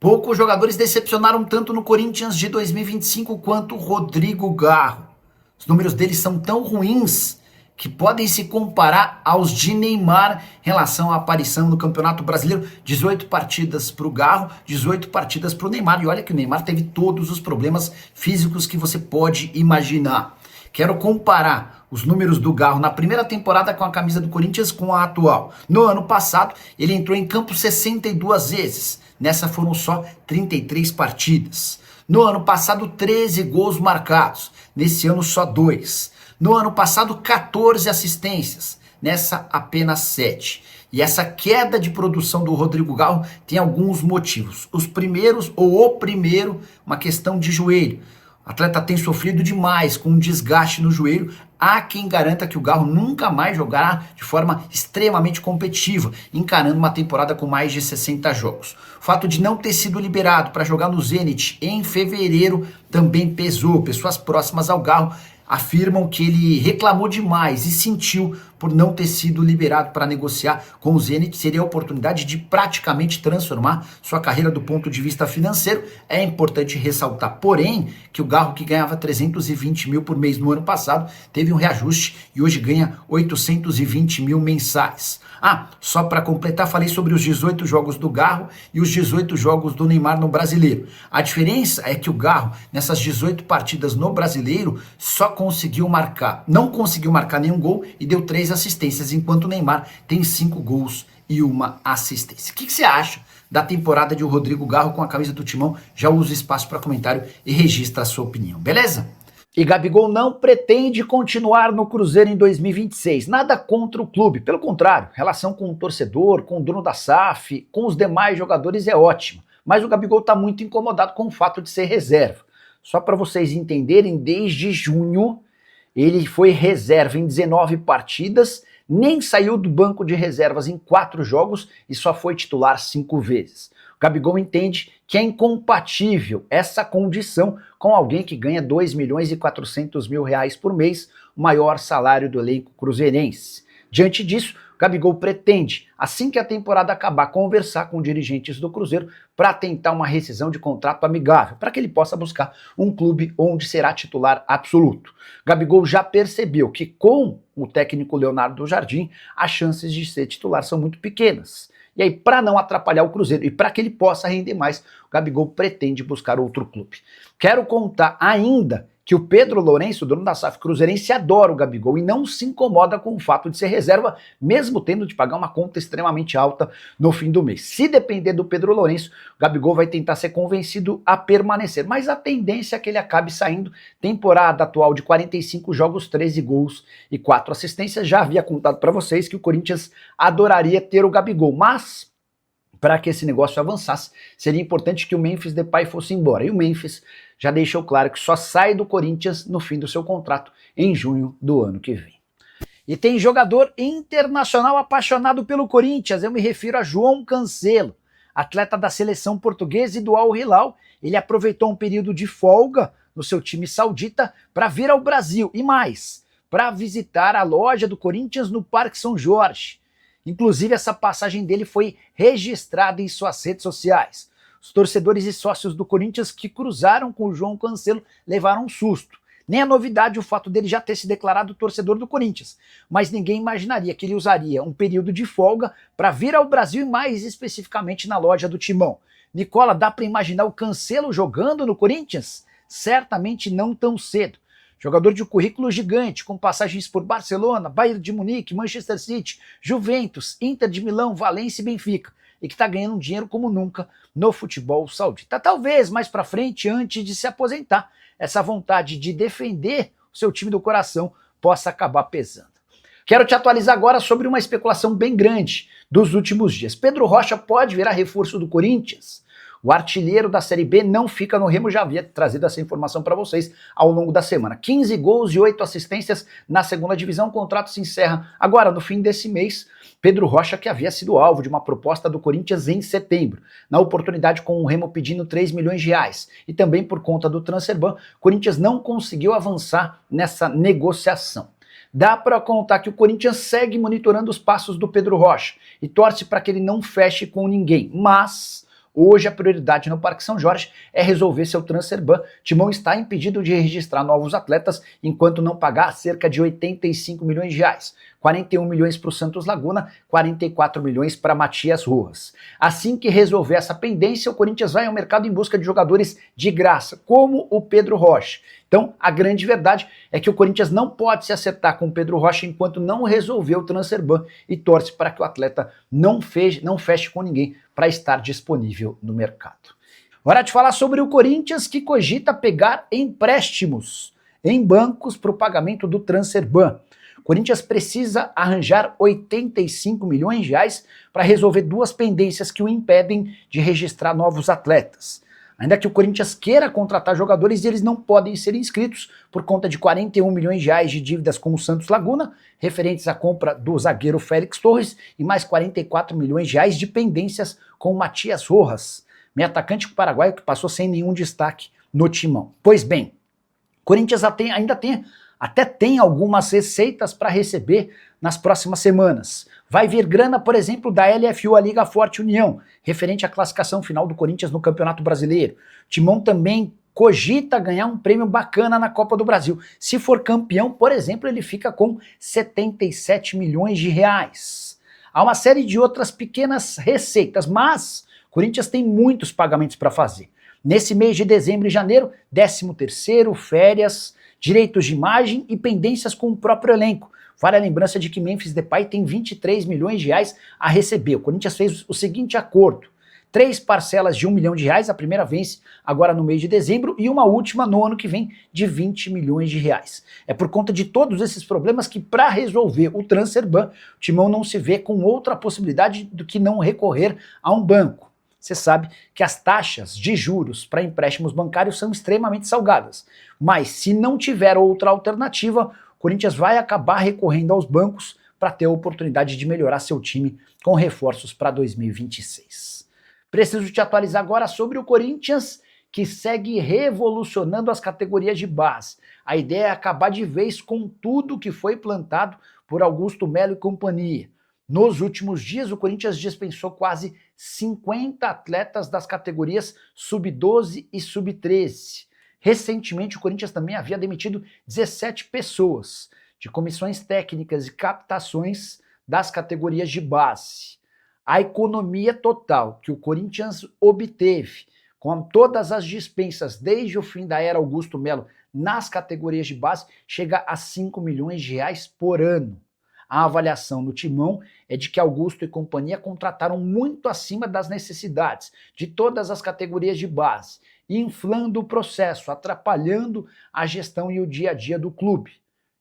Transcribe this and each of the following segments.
Poucos jogadores decepcionaram tanto no Corinthians de 2025 quanto o Rodrigo Garro. Os números dele são tão ruins que podem se comparar aos de Neymar em relação à aparição no Campeonato Brasileiro. 18 partidas para o Garro, 18 partidas para o Neymar. E olha que o Neymar teve todos os problemas físicos que você pode imaginar. Quero comparar os números do Garro na primeira temporada com a camisa do Corinthians com a atual. No ano passado, ele entrou em campo 62 vezes. Nessa foram só 33 partidas. No ano passado, 13 gols marcados. Nesse ano, só 2. No ano passado, 14 assistências. Nessa, apenas 7. E essa queda de produção do Rodrigo Garro tem alguns motivos. Os primeiros, ou o primeiro, uma questão de joelho. O atleta tem sofrido demais com um desgaste no joelho. Há quem garanta que o Garro nunca mais jogará de forma extremamente competitiva, encarando uma temporada com mais de 60 jogos. O fato de não ter sido liberado para jogar no Zenit em fevereiro também pesou. Pessoas próximas ao Garro afirmam que ele reclamou demais e sentiu por não ter sido liberado para negociar com o Zenit. Seria a oportunidade de praticamente transformar sua carreira do ponto de vista financeiro. É importante ressaltar, porém, que o Garro, que ganhava 320 mil por mês no ano passado, teve um reajuste e hoje ganha 820 mil mensais. Só para completar, falei sobre os 18 jogos do Garro e os 18 jogos do Neymar no Brasileiro. A diferença é que o Garro, nessas 18 partidas no Brasileiro, não conseguiu marcar nenhum gol e deu 3 assistências, enquanto o Neymar tem 5 gols e 1 assistência. O que você acha da temporada de Rodrigo Garro com a camisa do Timão? Já usa o espaço para comentário e registra a sua opinião, beleza? E Gabigol não pretende continuar no Cruzeiro em 2026. Nada contra o clube, pelo contrário, relação com o torcedor, com o dono da SAF, com os demais jogadores é ótima. Mas o Gabigol está muito incomodado com o fato de ser reserva. Só para vocês entenderem, desde junho ele foi reserva em 19 partidas, nem saiu do banco de reservas em 4 jogos e só foi titular 5 vezes. O Gabigol entende que é incompatível essa condição com alguém que ganha 2 milhões e 400 mil reais por mês, o maior salário do elenco cruzeirense. Diante disso, o Gabigol pretende, assim que a temporada acabar, conversar com dirigentes do Cruzeiro para tentar uma rescisão de contrato amigável, para que ele possa buscar um clube onde será titular absoluto. O Gabigol já percebeu que com o técnico Leonardo Jardim, as chances de ser titular são muito pequenas. E aí, para não atrapalhar o Cruzeiro e para que ele possa render mais, o Gabigol pretende buscar outro clube. Quero contar ainda que o Pedro Lourenço, dono da SAF cruzeirense, adora o Gabigol e não se incomoda com o fato de ser reserva, mesmo tendo de pagar uma conta extremamente alta no fim do mês. Se depender do Pedro Lourenço, o Gabigol vai tentar ser convencido a permanecer, mas a tendência é que ele acabe saindo. Temporada atual de 45 jogos, 13 gols e 4 assistências. Já havia contado para vocês que o Corinthians adoraria ter o Gabigol, mas para que esse negócio avançasse, seria importante que o Memphis Depay fosse embora. E o Memphis já deixou claro que só sai do Corinthians no fim do seu contrato, em junho do ano que vem. E tem jogador internacional apaixonado pelo Corinthians, eu me refiro a João Cancelo, atleta da seleção portuguesa e do Al Hilal. Ele aproveitou um período de folga no seu time saudita para vir ao Brasil e mais, para visitar a loja do Corinthians no Parque São Jorge. Inclusive, essa passagem dele foi registrada em suas redes sociais. Os torcedores e sócios do Corinthians que cruzaram com o João Cancelo levaram um susto. Nem é novidade o fato dele já ter se declarado torcedor do Corinthians, mas ninguém imaginaria que ele usaria um período de folga para vir ao Brasil e mais especificamente na loja do Timão. Nicola, dá para imaginar o Cancelo jogando no Corinthians? Certamente não tão cedo. Jogador de currículo gigante, com passagens por Barcelona, Bayern de Munique, Manchester City, Juventus, Inter de Milão, Valência e Benfica, e que está ganhando dinheiro como nunca no futebol saudita. Talvez mais para frente, antes de se aposentar, essa vontade de defender o seu time do coração possa acabar pesando. Quero te atualizar agora sobre uma especulação bem grande dos últimos dias. Pedro Rocha pode virar reforço do Corinthians? O artilheiro da Série B não fica no Remo, já havia trazido essa informação para vocês ao longo da semana. 15 gols e 8 assistências na segunda divisão, o contrato se encerra agora no fim desse mês. Pedro Rocha, que havia sido alvo de uma proposta do Corinthians em setembro, na oportunidade com o Remo pedindo 3 milhões de reais. E também por conta do Transferban, o Corinthians não conseguiu avançar nessa negociação. Dá para contar que o Corinthians segue monitorando os passos do Pedro Rocha e torce para que ele não feche com ninguém, mas Hoje a prioridade no Parque São Jorge é resolver seu transfer ban. Timão está impedido de registrar novos atletas enquanto não pagar cerca de 85 milhões de reais. 41 milhões para o Santos Laguna, 44 milhões para Matias Rojas. Assim que resolver essa pendência, o Corinthians vai ao mercado em busca de jogadores de graça, como o Pedro Rocha. Então, a grande verdade é que o Corinthians não pode se acertar com o Pedro Rocha enquanto não resolver o transfer ban e torce para que o atleta não feche com ninguém para estar disponível no mercado. Hora de falar sobre o Corinthians, que cogita pegar empréstimos em bancos para o pagamento do transfer ban. O Corinthians precisa arranjar 85 milhões de reais para resolver duas pendências que o impedem de registrar novos atletas. Ainda que o Corinthians queira contratar jogadores, eles não podem ser inscritos por conta de 41 milhões de reais de dívidas com o Santos Laguna, referentes à compra do zagueiro Félix Torres, e mais 44 milhões de reais de pendências com o Matias Rojas, meio atacante paraguaio que passou sem nenhum destaque no Timão. Pois bem, o Corinthians até tem algumas receitas para receber nas próximas semanas. Vai vir grana, por exemplo, da LFU, a Liga Forte União, referente à classificação final do Corinthians no Campeonato Brasileiro. Timão também cogita ganhar um prêmio bacana na Copa do Brasil. Se for campeão, por exemplo, ele fica com 77 milhões de reais. Há uma série de outras pequenas receitas, mas o Corinthians tem muitos pagamentos para fazer. Nesse mês de dezembro e janeiro, 13º, férias, direitos de imagem e pendências com o próprio elenco. Vale a lembrança de que Memphis Depay tem 23 milhões de reais a receber. O Corinthians fez o seguinte acordo: 3 parcelas de 1 milhão de reais, a primeira vence agora no mês de dezembro, e uma última no ano que vem de 20 milhões de reais. É por conta de todos esses problemas que, para resolver o transfer ban, o Timão não se vê com outra possibilidade do que não recorrer a um banco. Você sabe que as taxas de juros para empréstimos bancários são extremamente salgadas, mas se não tiver outra alternativa, o Corinthians vai acabar recorrendo aos bancos para ter a oportunidade de melhorar seu time com reforços para 2026. Preciso te atualizar agora sobre o Corinthians, que segue revolucionando as categorias de base. A ideia é acabar de vez com tudo que foi plantado por Augusto Melo e companhia. Nos últimos dias, o Corinthians dispensou quase 50 atletas das categorias sub-12 e sub-13. Recentemente, o Corinthians também havia demitido 17 pessoas de comissões técnicas e captações das categorias de base. A economia total que o Corinthians obteve com todas as dispensas desde o fim da era Augusto Melo nas categorias de base chega a 5 milhões de reais por ano. A avaliação do Timão é de que Augusto e companhia contrataram muito acima das necessidades de todas as categorias de base, inflando o processo, atrapalhando a gestão e o dia a dia do clube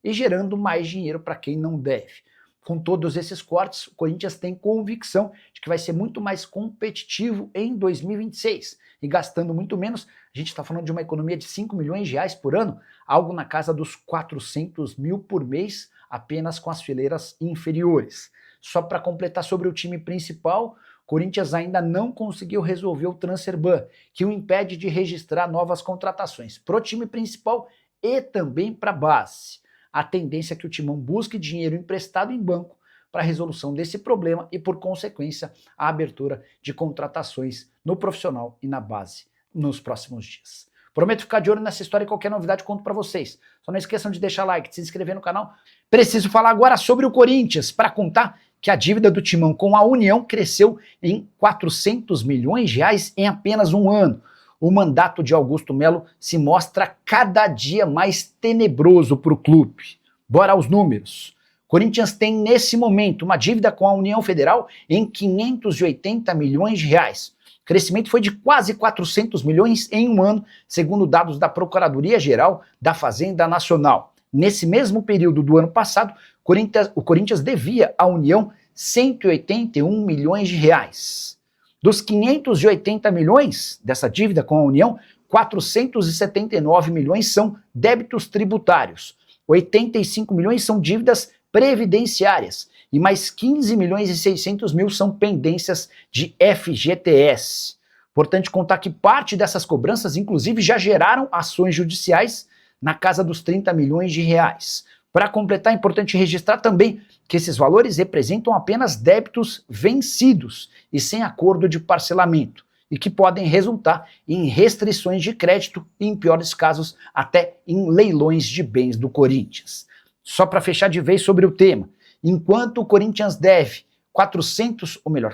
e gerando mais dinheiro para quem não deve. Com todos esses cortes, o Corinthians tem convicção de que vai ser muito mais competitivo em 2026 e gastando muito menos. A gente está falando de uma economia de 5 milhões de reais por ano, algo na casa dos 400 mil por mês, apenas com as fileiras inferiores. Só para completar sobre o time principal, o Corinthians ainda não conseguiu resolver o transfer ban, que o impede de registrar novas contratações para o time principal e também para a base. A tendência é que o Timão busque dinheiro emprestado em banco para a resolução desse problema e, por consequência, a abertura de contratações no profissional e na base nos próximos dias. Prometo ficar de olho nessa história e qualquer novidade conto para vocês. Só não esqueçam de deixar like, de se inscrever no canal. Preciso falar agora sobre o Corinthians para contar que a dívida do Timão com a União cresceu em 400 milhões de reais em apenas um ano. O mandato de Augusto Melo se mostra cada dia mais tenebroso para o clube. Bora aos números. Corinthians tem nesse momento uma dívida com a União Federal em 580 milhões de reais. O crescimento foi de quase 400 milhões em um ano, segundo dados da Procuradoria-Geral da Fazenda Nacional. Nesse mesmo período do ano passado, o Corinthians devia à União 181 milhões de reais. Dos 580 milhões dessa dívida com a União, 479 milhões são débitos tributários, 85 milhões são dívidas previdenciárias e mais 15 milhões e 600 mil são pendências de FGTS. Importante contar que parte dessas cobranças, inclusive, já geraram ações judiciais na casa dos 30 milhões de reais. Para completar, é importante registrar também que esses valores representam apenas débitos vencidos e sem acordo de parcelamento. e que podem resultar em restrições de crédito e, em piores casos, até em leilões de bens do Corinthians. Só para fechar de vez sobre o tema, enquanto o Corinthians deve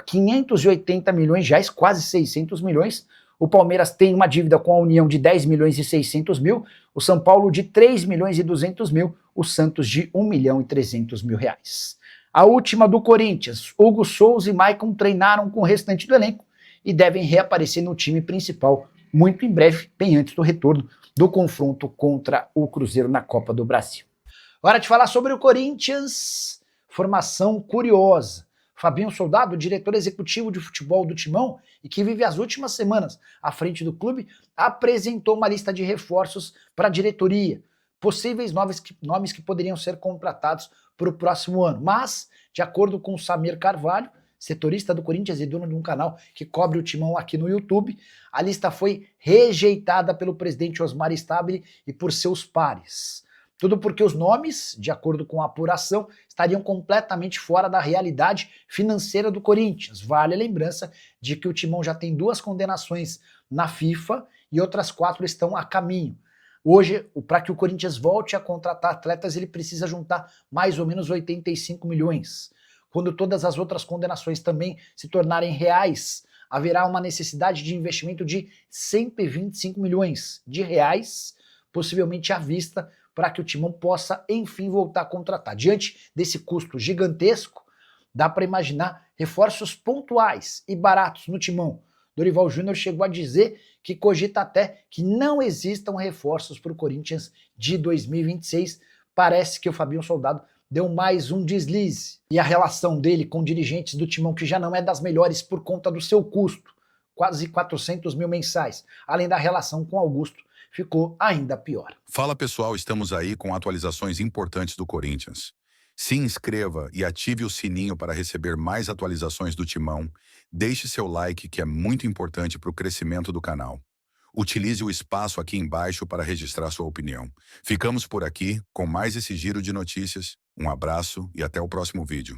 580 milhões de reais, quase 600 milhões, o Palmeiras tem uma dívida com a União de 10 milhões e 600 mil, o São Paulo de 3 milhões e 200 mil, o Santos de 1 milhão e 300 mil reais. A última do Corinthians, Hugo Souza e Maicon treinaram com o restante do elenco e devem reaparecer no time principal muito em breve, bem antes do retorno do confronto contra o Cruzeiro na Copa do Brasil. Hora de falar sobre o Corinthians, formação curiosa. Fabinho Soldado, diretor executivo de futebol do Timão e que vive as últimas semanas à frente do clube, apresentou uma lista de reforços para a diretoria, possíveis nomes que poderiam ser contratados para o próximo ano. Mas, de acordo com o Samir Carvalho, setorista do Corinthians e dono de um canal que cobre o Timão aqui no YouTube, a lista foi rejeitada pelo presidente Osmar Stabile e por seus pares. Tudo porque os nomes, de acordo com a apuração, estariam completamente fora da realidade financeira do Corinthians. Vale a lembrança de que o Timão já tem 2 condenações na FIFA e outras 4 estão a caminho. Hoje, para que o Corinthians volte a contratar atletas, ele precisa juntar mais ou menos 85 milhões. Quando todas as outras condenações também se tornarem reais, haverá uma necessidade de investimento de 125 milhões de reais, possivelmente à vista, para que o Timão possa, enfim, voltar a contratar. Diante desse custo gigantesco, dá para imaginar reforços pontuais e baratos no Timão. Dorival Júnior chegou a dizer que cogita até que não existam reforços para o Corinthians de 2026. Parece que o Fabinho Soldado deu mais um deslize. E a relação dele com dirigentes do Timão, que já não é das melhores por conta do seu custo, quase 400 mil mensais, além da relação com Augusto, ficou ainda pior. Fala pessoal, estamos aí com atualizações importantes do Corinthians. Se inscreva e ative o sininho para receber mais atualizações do Timão. Deixe seu like, que é muito importante para o crescimento do canal. Utilize o espaço aqui embaixo para registrar sua opinião. Ficamos por aqui com mais esse giro de notícias. Um abraço e até o próximo vídeo.